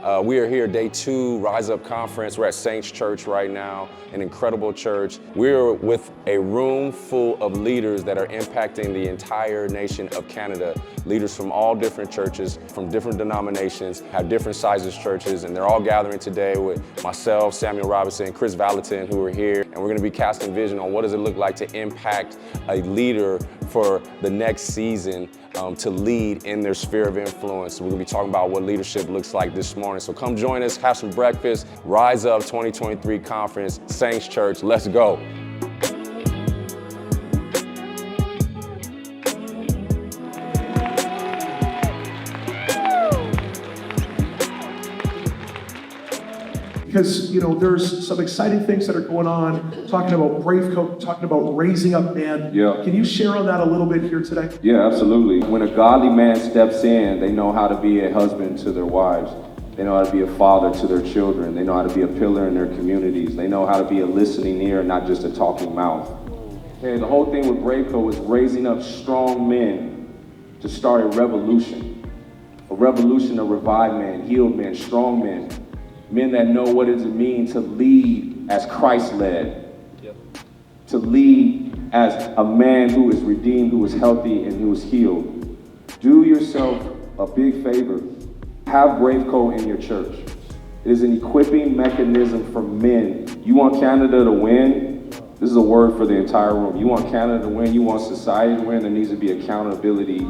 We are here, day 2, Rise Up Conference. We're at Saints Church right now, an incredible church. We're with a room full of leaders that are impacting the entire nation of Canada. Leaders from all different churches, from different denominations, have different sizes churches, and they're all gathering today with myself, Samuel Robinson, Chris Valentin, who are here. And we're gonna be casting vision on what does it look like to impact a leader for the next season to lead in their sphere of influence. We're gonna be talking about what leadership looks like this morning. So come join us, have some breakfast, Rise Up 2023 Conference, Saints Church, let's go. Because, there's some exciting things that are going on, talking about Brave Coat, talking about raising up men. Yeah. Can you share on that a little bit here today? Yeah, absolutely. When a godly man steps in, they know how to be a husband to their wives. They know how to be a father to their children. They know how to be a pillar in their communities. They know how to be a listening ear, not just a talking mouth. And the whole thing with Brave Coat was raising up strong men to start a revolution. A revolution of revived men, healed men, strong men. Men that know what does it mean to lead as Christ led. Yep. To lead as a man who is redeemed, who is healthy, and who is healed. Do yourself a big favor. Have Brave Coat in your church. It is an equipping mechanism for men. You want Canada to win? This is a word for the entire room. You want Canada to win, you want society to win, there needs to be accountability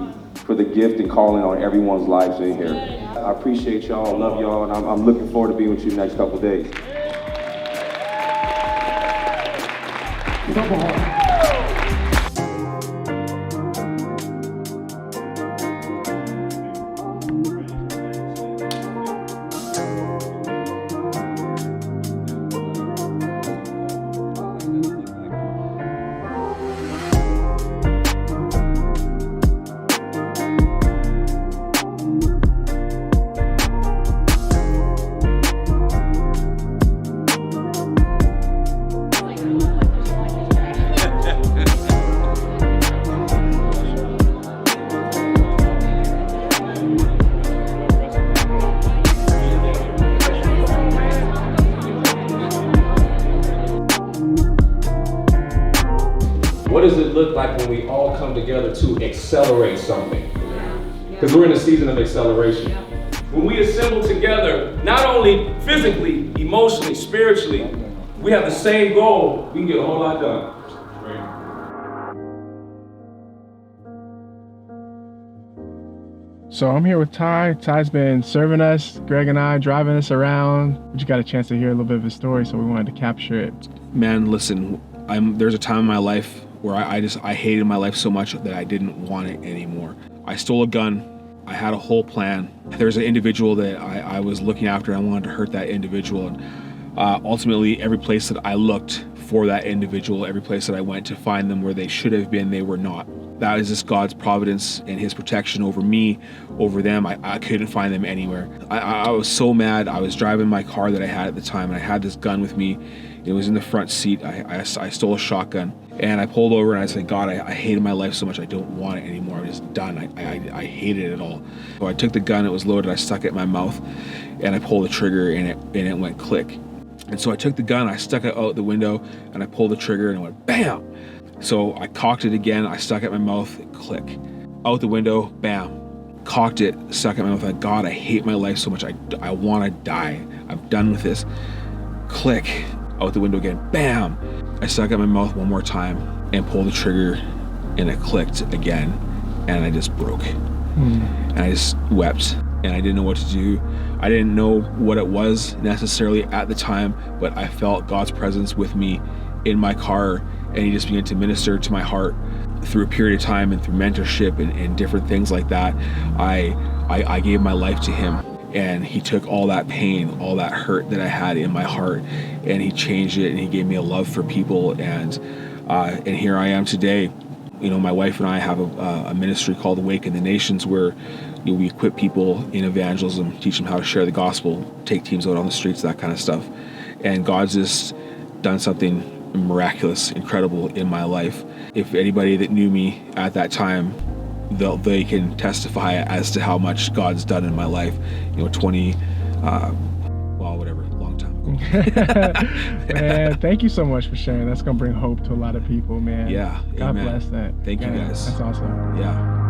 for the gift and calling on everyone's lives in here. I appreciate y'all, love y'all, and I'm looking forward to being with you the next couple of days. What does it look like when we all come together to accelerate something? Because we're in a season of acceleration. When we assemble together, not only physically, emotionally, spiritually, we have the same goal, we can get a whole lot done. So I'm here with Ty. Ty's been serving us, Greg and I, driving us around. We just got a chance to hear a little bit of his story, so we wanted to capture it. Man, listen, there's a time in my life where I hated my life so much that I didn't want it anymore. I stole a gun. I had a whole plan. There was an individual that I was looking after, and I wanted to hurt that individual. And ultimately, every place that I looked for that individual, every place that I went to find them where they should have been, they were not. That is just God's providence and his protection over me, over them. I couldn't find them anywhere. I was so mad. I was driving my car that I had at the time, and I had this gun with me. It was in the front seat. I stole a shotgun, and I pulled over and I said, God, I hated my life so much. I don't want it anymore. I'm just done. I hated it all. So I took the gun. It was loaded. I stuck it in my mouth, and I pulled the trigger, and it went click. And so I took the gun. I stuck it out the window, and I pulled the trigger, and it went bam. So I cocked it again. I stuck it in my mouth. Click. Out the window. Bam. Cocked it. Stuck it in my mouth. Like, God, I hate my life so much. I want to die. I'm done with this. Click. Out the window again, bam! I stuck it in my mouth one more time and pulled the trigger, and it clicked again, and I just broke. And I just wept, and I didn't know what to do. I didn't know what it was necessarily at the time, but I felt God's presence with me in my car, and he just began to minister to my heart through a period of time and through mentorship and different things like that. I gave my life to him. And he took all that pain, all that hurt that I had in my heart, and he changed it, and he gave me a love for people. And here I am today. My wife and I have a ministry called Awaken the Nations, where we equip people in evangelism, teach them how to share the gospel, take teams out on the streets, that kind of stuff. And God's just done something miraculous, incredible in my life. If anybody that knew me at that time, they can testify as to how much God's done in my life. 20 Well, whatever, a long time ago. Man, thank you so much for sharing. That's gonna bring hope to a lot of people, man. Yeah, God amen. bless that. Thank you, Man, guys. That's awesome. Yeah.